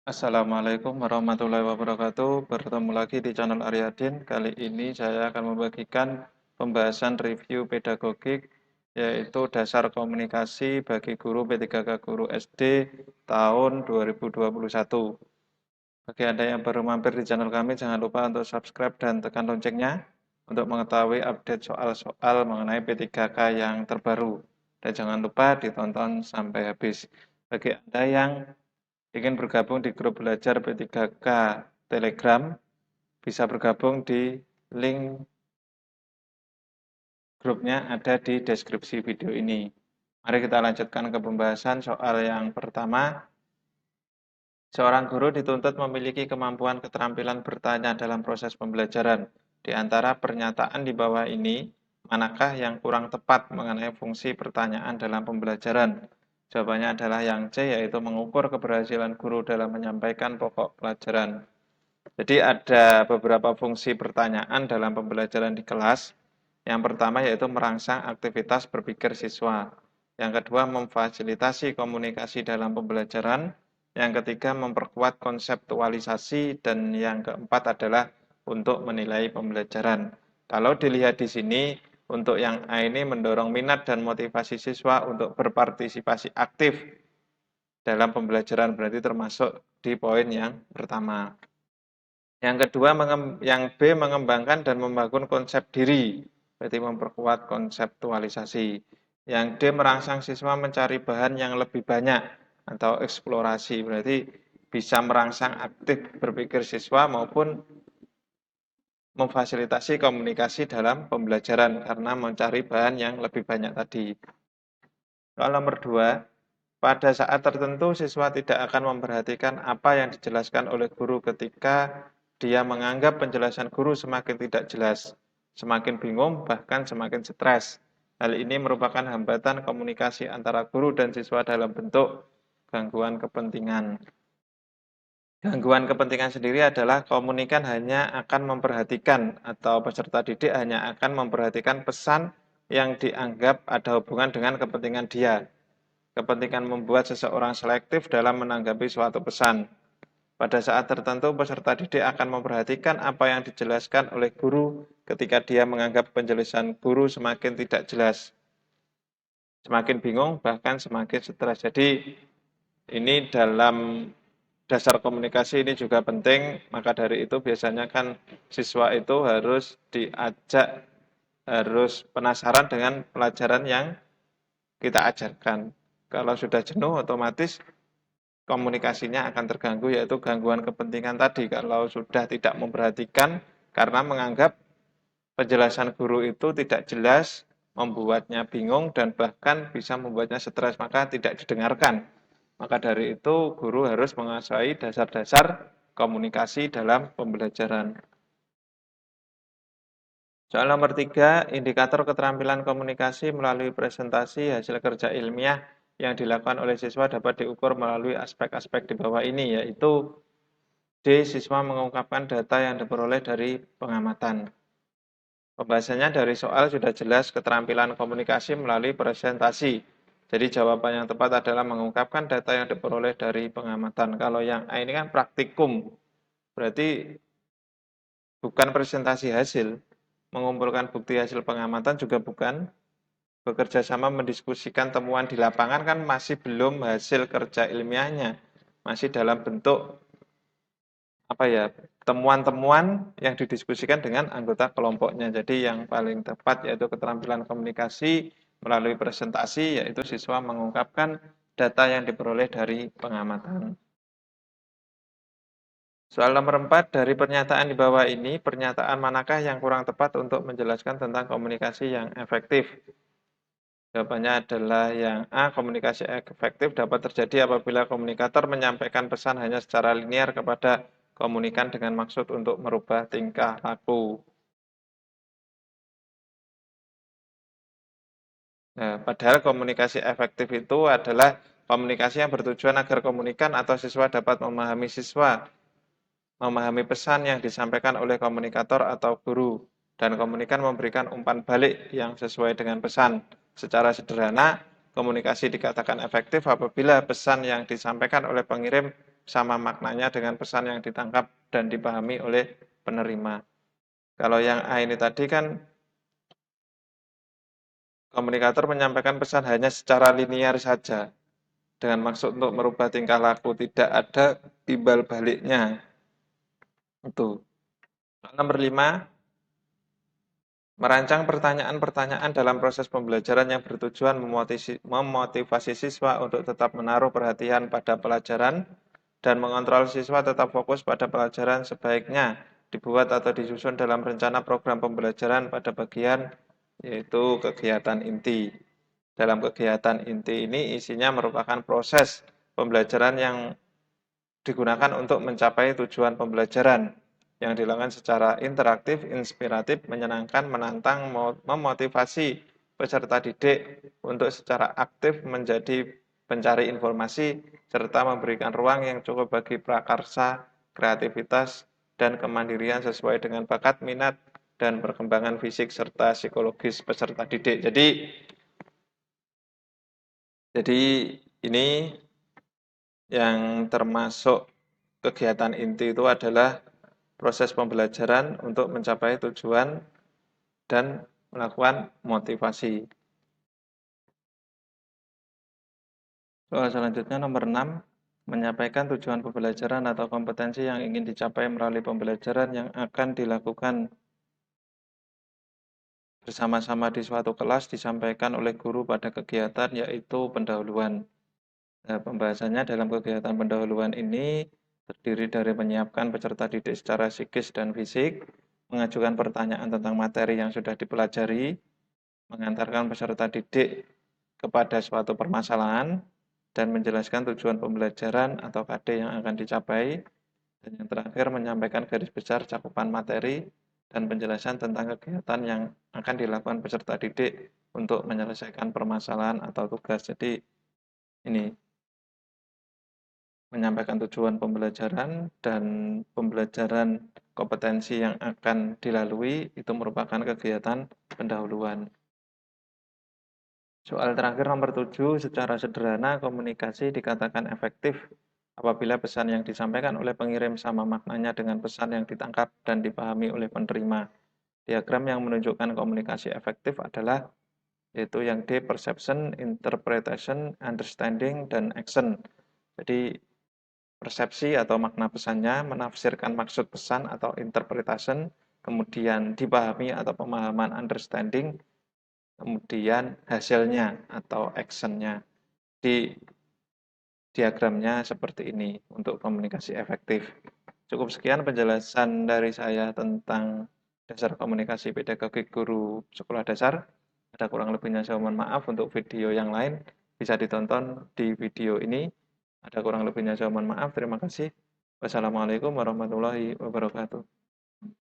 Assalamualaikum warahmatullahi wabarakatuh. Bertemu lagi di channel Aryadin. Kali ini saya akan membagikan pembahasan review pedagogik yaitu dasar komunikasi bagi guru P3K Guru SD tahun 2021. Bagi Anda yang baru mampir di channel kami, jangan lupa untuk subscribe dan tekan loncengnya untuk mengetahui update soal-soal mengenai P3K yang terbaru. Dan jangan lupa ditonton sampai habis. Bagi Anda yang ingin bergabung di grup belajar P3K Telegram, bisa bergabung di link grupnya ada di deskripsi video ini. Mari kita lanjutkan ke pembahasan soal yang pertama. Seorang guru dituntut memiliki kemampuan keterampilan bertanya dalam proses pembelajaran. Di antara pernyataan di bawah ini, manakah yang kurang tepat mengenai fungsi pertanyaan dalam pembelajaran? Jawabannya adalah yang C, yaitu mengukur keberhasilan guru dalam menyampaikan pokok pelajaran. Jadi ada beberapa fungsi pertanyaan dalam pembelajaran di kelas. Yang pertama yaitu merangsang aktivitas berpikir siswa. Yang kedua memfasilitasi komunikasi dalam pembelajaran. Yang ketiga memperkuat konseptualisasi dan yang keempat adalah untuk menilai pembelajaran. Kalau dilihat di sini untuk yang A ini mendorong minat dan motivasi siswa untuk berpartisipasi aktif dalam pembelajaran, berarti termasuk di poin yang pertama. Yang kedua, yang B mengembangkan dan membangun konsep diri, berarti memperkuat konseptualisasi. Yang D merangsang siswa mencari bahan yang lebih banyak atau eksplorasi, berarti bisa merangsang aktif berpikir siswa maupun memfasilitasi komunikasi dalam pembelajaran karena mencari bahan yang lebih banyak tadi. Soal nomor 2, pada saat tertentu siswa tidak akan memperhatikan apa yang dijelaskan oleh guru ketika dia menganggap penjelasan guru semakin tidak jelas, semakin bingung, bahkan semakin stres. Hal ini merupakan hambatan komunikasi antara guru dan siswa dalam bentuk gangguan kepentingan. Gangguan kepentingan sendiri adalah komunikan hanya akan memperhatikan atau peserta didik hanya akan memperhatikan pesan yang dianggap ada hubungan dengan kepentingan dia. Kepentingan membuat seseorang selektif dalam menanggapi suatu pesan. Pada saat tertentu, peserta didik akan memperhatikan apa yang dijelaskan oleh guru ketika dia menganggap penjelasan guru semakin tidak jelas, semakin bingung, bahkan semakin stres. Jadi, ini dalam dasar komunikasi ini juga penting, maka dari itu biasanya kan siswa itu harus diajak, harus penasaran dengan pelajaran yang kita ajarkan. Kalau sudah jenuh, otomatis komunikasinya akan terganggu, yaitu gangguan kepentingan tadi. Kalau sudah tidak memperhatikan karena menganggap penjelasan guru itu tidak jelas, membuatnya bingung, dan bahkan bisa membuatnya stres, maka tidak didengarkan. Maka dari itu, guru harus menguasai dasar-dasar komunikasi dalam pembelajaran. Soal nomor 3, indikator keterampilan komunikasi melalui presentasi hasil kerja ilmiah yang dilakukan oleh siswa dapat diukur melalui aspek-aspek di bawah ini, yaitu D. Siswa mengungkapkan data yang diperoleh dari pengamatan. Pembahasannya dari soal sudah jelas keterampilan komunikasi melalui presentasi. Jadi jawaban yang tepat adalah mengungkapkan data yang diperoleh dari pengamatan. Kalau yang A ini kan praktikum, berarti bukan presentasi hasil. Mengumpulkan bukti hasil pengamatan juga bukan. Bekerja sama mendiskusikan temuan di lapangan kan masih belum hasil kerja ilmiahnya. Masih dalam bentuk temuan-temuan yang didiskusikan dengan anggota kelompoknya. Jadi yang paling tepat yaitu keterampilan komunikasi melalui presentasi, yaitu siswa mengungkapkan data yang diperoleh dari pengamatan. Soal nomor 4, dari pernyataan di bawah ini, pernyataan manakah yang kurang tepat untuk menjelaskan tentang komunikasi yang efektif? Jawabannya adalah yang A, komunikasi efektif dapat terjadi apabila komunikator menyampaikan pesan hanya secara linear kepada komunikan dengan maksud untuk merubah tingkah laku. Nah, padahal komunikasi efektif itu adalah komunikasi yang bertujuan agar komunikan atau siswa dapat memahami pesan yang disampaikan oleh komunikator atau guru, dan komunikan memberikan umpan balik yang sesuai dengan pesan. Secara sederhana, komunikasi dikatakan efektif apabila pesan yang disampaikan oleh pengirim sama maknanya dengan pesan yang ditangkap dan dipahami oleh penerima. Kalau yang A ini tadi kan komunikator menyampaikan pesan hanya secara linier saja dengan maksud untuk merubah tingkah laku, tidak ada timbal baliknya. Itu. Nomor 5, merancang pertanyaan-pertanyaan dalam proses pembelajaran yang bertujuan memotivasi siswa untuk tetap menaruh perhatian pada pelajaran dan mengontrol siswa tetap fokus pada pelajaran sebaiknya dibuat atau disusun dalam rencana program pembelajaran pada bagian yaitu kegiatan inti. Dalam kegiatan inti ini isinya merupakan proses pembelajaran yang digunakan untuk mencapai tujuan pembelajaran yang dilakukan secara interaktif, inspiratif, menyenangkan, menantang, memotivasi peserta didik untuk secara aktif menjadi pencari informasi, serta memberikan ruang yang cukup bagi prakarsa, kreativitas, dan kemandirian sesuai dengan bakat, minat, dan perkembangan fisik serta psikologis peserta didik. Jadi ini yang termasuk kegiatan inti itu adalah proses pembelajaran untuk mencapai tujuan dan melakukan motivasi. Soal selanjutnya nomor 6, menyampaikan tujuan pembelajaran atau kompetensi yang ingin dicapai melalui pembelajaran yang akan dilakukan bersama-sama di suatu kelas disampaikan oleh guru pada kegiatan yaitu pendahuluan. Nah, pembahasannya dalam kegiatan pendahuluan ini terdiri dari menyiapkan peserta didik secara psikis dan fisik, mengajukan pertanyaan tentang materi yang sudah dipelajari, mengantarkan peserta didik kepada suatu permasalahan, dan menjelaskan tujuan pembelajaran atau KD yang akan dicapai, dan yang terakhir menyampaikan garis besar cakupan materi dan penjelasan tentang kegiatan yang akan dilakukan peserta didik untuk menyelesaikan permasalahan atau tugas. Jadi ini menyampaikan tujuan pembelajaran dan pembelajaran kompetensi yang akan dilalui itu merupakan kegiatan pendahuluan. Soal terakhir nomor 7, secara sederhana komunikasi dikatakan efektif apabila pesan yang disampaikan oleh pengirim sama maknanya dengan pesan yang ditangkap dan dipahami oleh penerima. Diagram yang menunjukkan komunikasi efektif adalah yaitu yang D, perception, interpretation, understanding, dan action. Jadi persepsi atau makna pesannya, menafsirkan maksud pesan atau interpretation, kemudian dipahami atau pemahaman understanding, kemudian hasilnya atau actionnya. Di diagramnya seperti ini untuk komunikasi efektif. Cukup sekian penjelasan dari saya tentang dasar komunikasi pedagogi guru sekolah dasar. Ada kurang lebihnya saya mohon maaf. Untuk video yang lain bisa ditonton di video ini. Ada kurang lebihnya saya mohon maaf. Terima kasih. Wassalamualaikum warahmatullahi wabarakatuh.